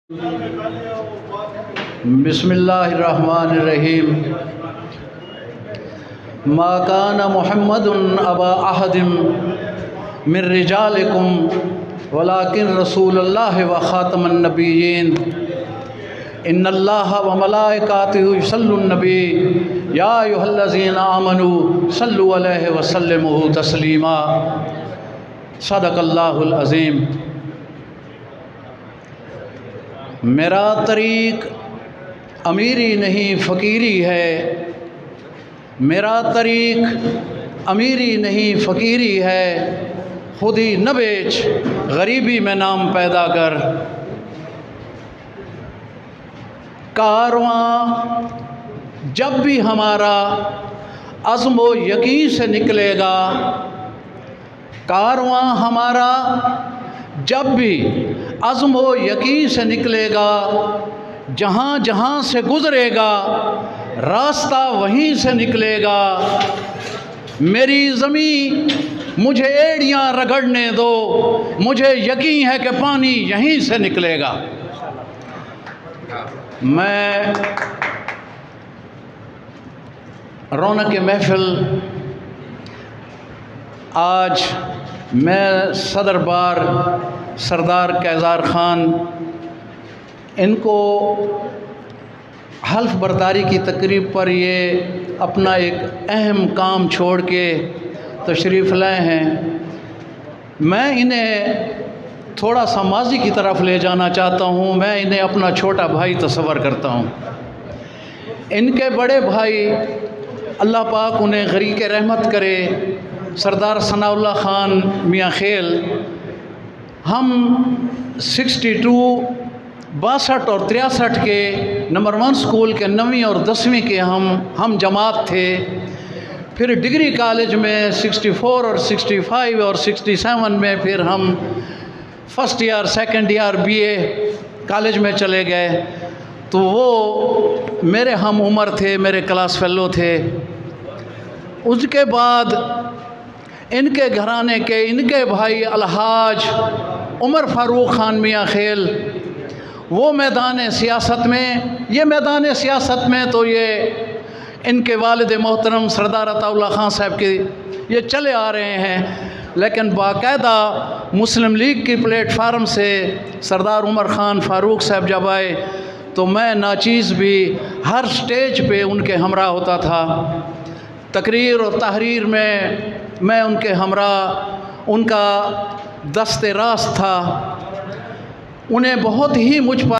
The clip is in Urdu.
بسم اللہ الرحمن الرحیم ما کان محمد ابا احد من رجالکم ولکن رسول اللہ و خاتم النبیین ان اللہ و ملائکاتہ یصلون النبی یا ایھا الذین آمنوا صلوا علیہ وسلموا تسلیما صدق اللہ العظیم۔ میرا طریق امیری نہیں فقیری ہے، میرا طریق امیری نہیں فقیری ہے، خودی نہ بیچ غریبی میں نام پیدا کر۔ کارواں جب بھی ہمارا عزم و یقین سے نکلے گا، کارواں ہمارا جب بھی عزم و یقین سے نکلے گا، جہاں جہاں سے گزرے گا راستہ وہیں سے نکلے گا۔ میری زمین مجھے ایڑیاں رگڑنے دو، مجھے یقین ہے کہ پانی یہیں سے نکلے گا۔ میں رونق محفل آج میں صدر بار سردار کیزار خان ان کو حلف برداری کی تقریب پر یہ اپنا ایک اہم کام چھوڑ کے تشریف لائے ہیں۔ میں انہیں تھوڑا سا ماضی کی طرف لے جانا چاہتا ہوں۔ میں انہیں اپنا چھوٹا بھائی تصور کرتا ہوں۔ ان کے بڑے بھائی اللہ پاک انہیں غریق رحمت کرے، سردار ثناء اللہ خان میاں خیل، ہم 62 اور 63 کے نمبر 1 اسکول کے 9ویں اور 10ویں کے ہم جماعت تھے۔ پھر ڈگری کالج میں 64 اور 65 اور 67 میں پھر ہم first year second year BA college میں چلے گئے، تو وہ میرے ہم عمر تھے، میرے کلاس فیلو تھے۔ اس کے بعد ان کے گھرانے کے ان کے بھائی الحاج عمر فاروق خان میاں خیل، وہ میدان سیاست میں، یہ میدان سیاست میں تو یہ ان کے والد محترم سردار عطا اللہ خان صاحب کے یہ چلے آ رہے ہیں، لیکن باقاعدہ مسلم لیگ کی پلیٹ فارم سے سردار عمر خان فاروق صاحب جب آئے تو میں ناچیز بھی ہر سٹیج پہ ان کے ہمراہ ہوتا تھا۔ تقریر اور تحریر میں ان کے ہمراہ، ان کا دست راست تھا۔ انہیں بہت ہی مجھ پر